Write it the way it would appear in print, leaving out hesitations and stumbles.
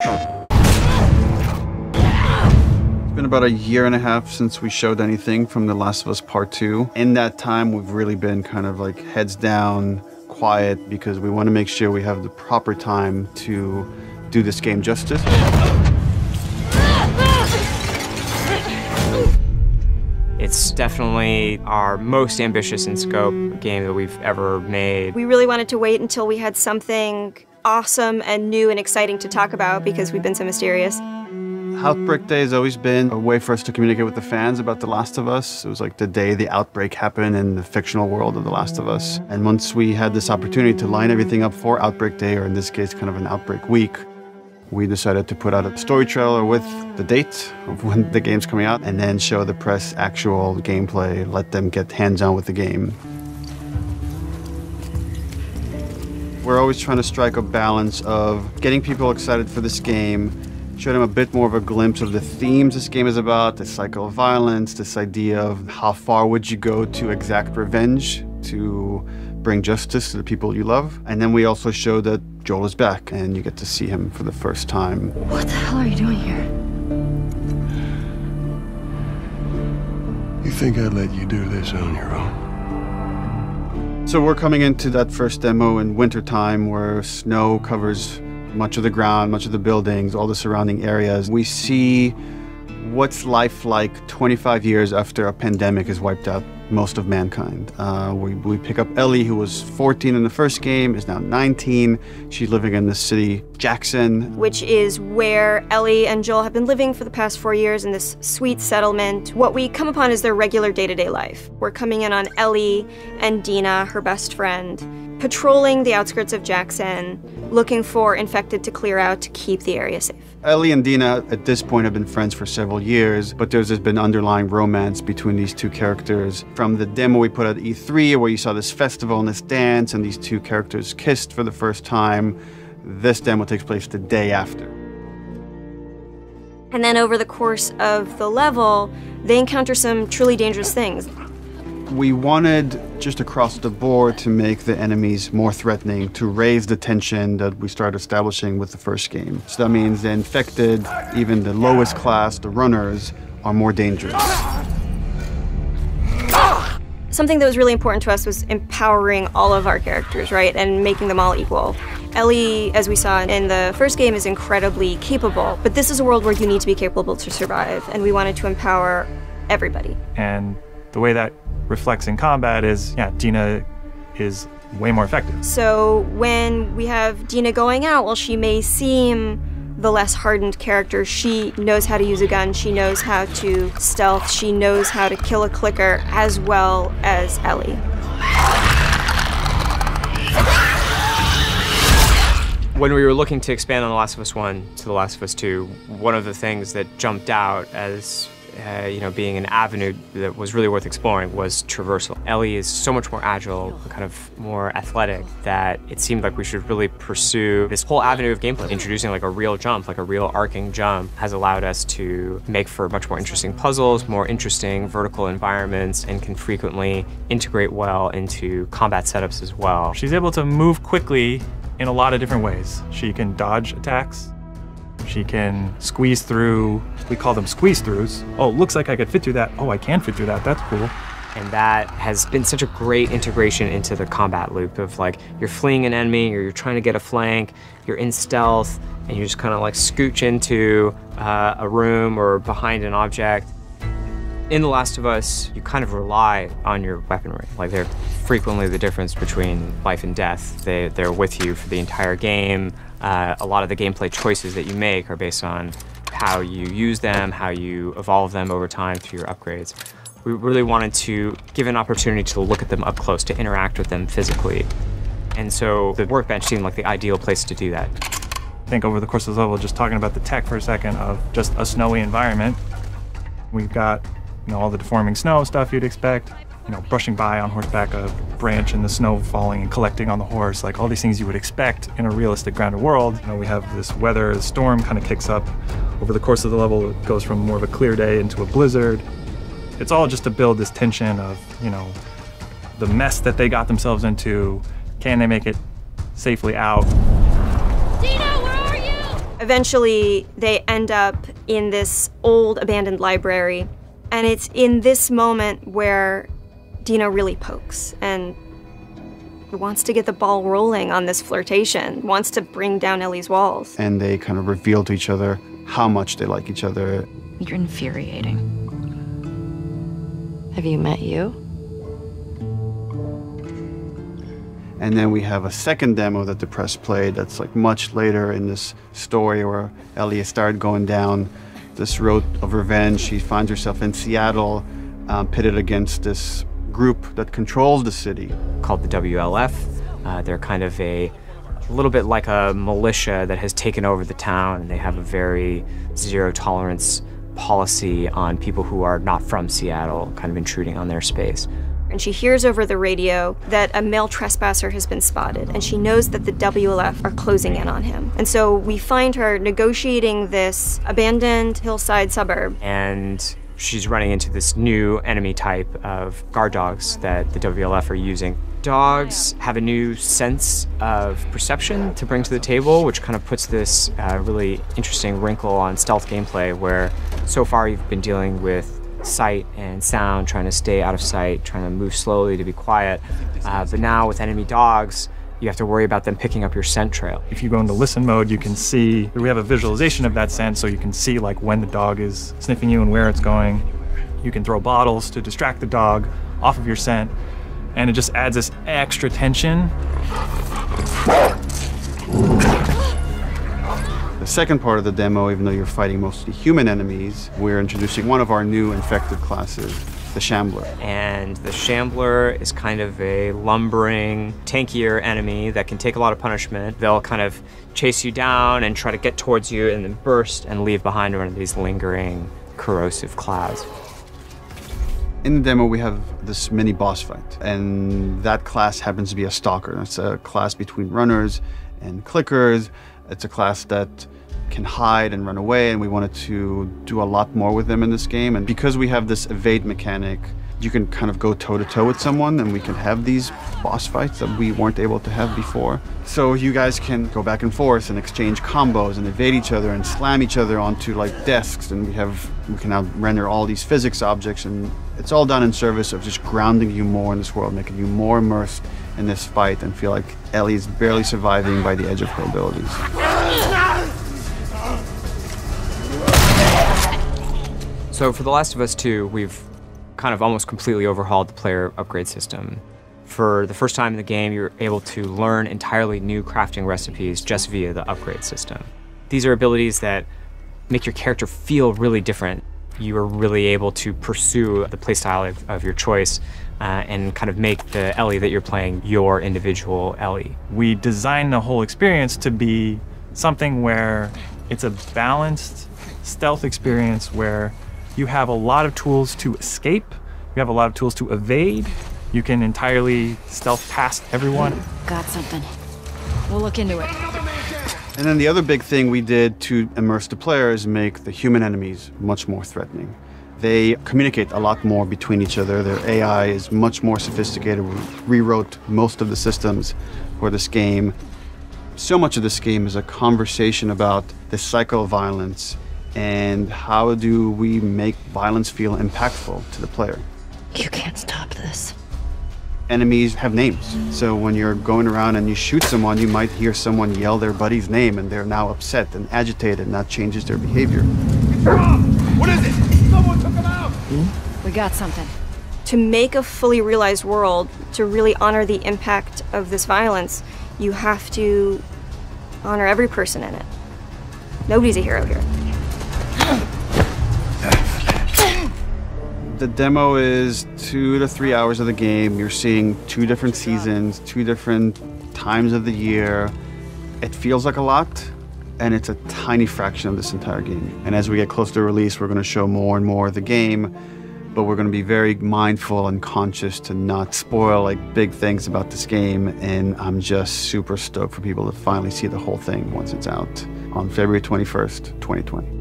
It's been about a year and a half since we showed anything from The Last of Us Part 2. In that time, we've really been kind of like heads down, quiet, because we want to make sure we have the proper time to do this game justice. It's definitely our most ambitious in scope game that we've ever made. We really wanted to wait until we had something awesome and new and exciting to talk about because we've been so mysterious. Outbreak Day has always been a way for us to communicate with the fans about The Last of Us. It was like the day the outbreak happened in the fictional world of The Last of Us. And once we had this opportunity to line everything up for Outbreak Day, or in this case, kind of an Outbreak Week, we decided to put out a story trailer with the date of when the game's coming out, and then show the press actual gameplay, let them get hands-on with the game. We're always trying to strike a balance of getting people excited for this game, show them a bit more of a glimpse of the themes this game is about, the cycle of violence, this idea of how far would you go to exact revenge to bring justice to the people you love. And then we also show that Joel is back and you get to see him for the first time. What the hell are you doing here? You think I'd let you do this on your own? So we're coming into that first demo in wintertime where snow covers much of the ground, much of the buildings, all the surrounding areas. We see what's life like 25 years after a pandemic has wiped out most of mankind. We pick up Ellie, who was 14 in the first game, is now 19. She's living in the city, Jackson. Which is where Ellie and Joel have been living for the past 4 years in this sweet settlement. What we come upon is their regular day-to-day life. We're coming in on Ellie and Dina, her best friend, patrolling the outskirts of Jackson, looking for infected to clear out to keep the area safe. Ellie and Dina at this point have been friends for several years, but there's been underlying romance between these two characters. From the demo we put at E3, where you saw this festival and this dance, and these two characters kissed for the first time, this demo takes place the day after. And then over the course of the level, they encounter some truly dangerous things. We wanted, just across the board, to make the enemies more threatening, to raise the tension that we started establishing with the first game. So that means the infected, even the lowest class, the runners, are more dangerous. Something that was really important to us was empowering all of our characters, right, and making them all equal. Ellie, as we saw in the first game, is incredibly capable, but this is a world where you need to be capable to survive, and we wanted to empower everybody. And the way that reflects in combat is, yeah, Dina is way more effective. So when we have Dina going out, while she may seem the less hardened character, she knows how to use a gun, she knows how to stealth, she knows how to kill a clicker as well as Ellie. When we were looking to expand on The Last of Us 1 to The Last of Us 2, one of the things that jumped out as being an avenue that was really worth exploring was traversal. Ellie is so much more agile, kind of more athletic, that it seemed like we should really pursue this whole avenue of gameplay. Introducing like a real jump, like a real arcing jump, has allowed us to make for much more interesting puzzles, more interesting vertical environments, and can frequently integrate well into combat setups as well. She's able to move quickly in a lot of different ways. She can dodge attacks. She can squeeze through, we call them squeeze-throughs. Oh, looks like I could fit through that. Oh, I can fit through that, that's cool. And that has been such a great integration into the combat loop of like, you're fleeing an enemy, or you're trying to get a flank, you're in stealth, and you just kind of like scooch into a room or behind an object. In The Last of Us, you kind of rely on your weaponry. Like, they're frequently the difference between life and death. They're with you for the entire game. A lot of the gameplay choices that you make are based on how you use them, how you evolve them over time through your upgrades. We really wanted to give an opportunity to look at them up close, to interact with them physically. And so the workbench seemed like the ideal place to do that. I think over the course of the level, just talking about the tech for a second of just a snowy environment, we've got all the deforming snow stuff you'd expect, brushing by on horseback a branch and the snow falling and collecting on the horse, like all these things you would expect in a realistic grounded world. We have this weather, the storm kind of kicks up. Over the course of the level, it goes from more of a clear day into a blizzard. It's all just to build this tension of, the mess that they got themselves into. Can they make it safely out? Dina, where are you? Eventually, they end up in this old abandoned library, and it's in this moment where Dina really pokes and wants to get the ball rolling on this flirtation, wants to bring down Ellie's walls. And they kind of reveal to each other how much they like each other. You're infuriating. Have you met you? And then we have a second demo that the press played that's like much later in this story where Ellie has started going down this road of revenge. She finds herself in Seattle, pitted against this group that controls the city. Called the WLF. They're kind of a little bit like a militia that has taken over the town, and they have a very zero tolerance policy on people who are not from Seattle, kind of intruding on their space. And she hears over the radio that a male trespasser has been spotted, and she knows that the WLF are closing in on him. And so we find her negotiating this abandoned hillside suburb. And she's running into this new enemy type of guard dogs that the WLF are using. Dogs have a new sense of perception to bring to the table, which kind of puts this really interesting wrinkle on stealth gameplay, where so far you've been dealing with sight and sound, trying to stay out of sight, trying to move slowly to be quiet. But now with enemy dogs, you have to worry about them picking up your scent trail. If you go into listen mode, you can see, we have a visualization of that scent, so you can see like when the dog is sniffing you and where it's going. You can throw bottles to distract the dog off of your scent, and it just adds this extra tension. The second part of the demo, even though you're fighting mostly human enemies, we're introducing one of our new infected classes, the Shambler. And the Shambler is kind of a lumbering, tankier enemy that can take a lot of punishment. They'll kind of chase you down and try to get towards you and then burst and leave behind one of these lingering, corrosive clouds. In the demo, we have this mini boss fight, and that class happens to be a stalker. It's a class between runners and clickers. It's a class that can hide and run away, and we wanted to do a lot more with them in this game. And because we have this evade mechanic, you can kind of go toe-to-toe with someone, and we can have these boss fights that we weren't able to have before. So you guys can go back and forth and exchange combos and evade each other and slam each other onto like desks, and we can now render all these physics objects, and it's all done in service of just grounding you more in this world, making you more immersed in this fight and feel like Ellie's barely surviving by the edge of her abilities. So for The Last of Us 2, we've kind of almost completely overhauled the player upgrade system. For the first time in the game, you're able to learn entirely new crafting recipes just via the upgrade system. These are abilities that make your character feel really different. You are really able to pursue the playstyle of your choice and kind of make the Ellie that you're playing your individual Ellie. We designed the whole experience to be something where it's a balanced stealth experience where you have a lot of tools to escape, you have a lot of tools to evade, you can entirely stealth past everyone. Got something. We'll look into it. And then the other big thing we did to immerse the player is make the human enemies much more threatening. They communicate a lot more between each other. Their AI is much more sophisticated. We rewrote most of the systems for this game. So much of this game is a conversation about the cycle of violence and how do we make violence feel impactful to the player. You can't stop this. Enemies have names. So when you're going around and you shoot someone, you might hear someone yell their buddy's name and they're now upset and agitated, and that changes their behavior. What is it? Someone took him out! We got something. To make a fully realized world, to really honor the impact of this violence, you have to honor every person in it. Nobody's a hero here. The demo is 2 to 3 hours of the game. You're seeing 2 different seasons, 2 different times of the year. It feels like a lot, and it's a tiny fraction of this entire game. And as we get closer to release, we're going to show more and more of the game, but we're going to be very mindful and conscious to not spoil like big things about this game. And I'm just super stoked for people to finally see the whole thing once it's out on February 21st, 2020.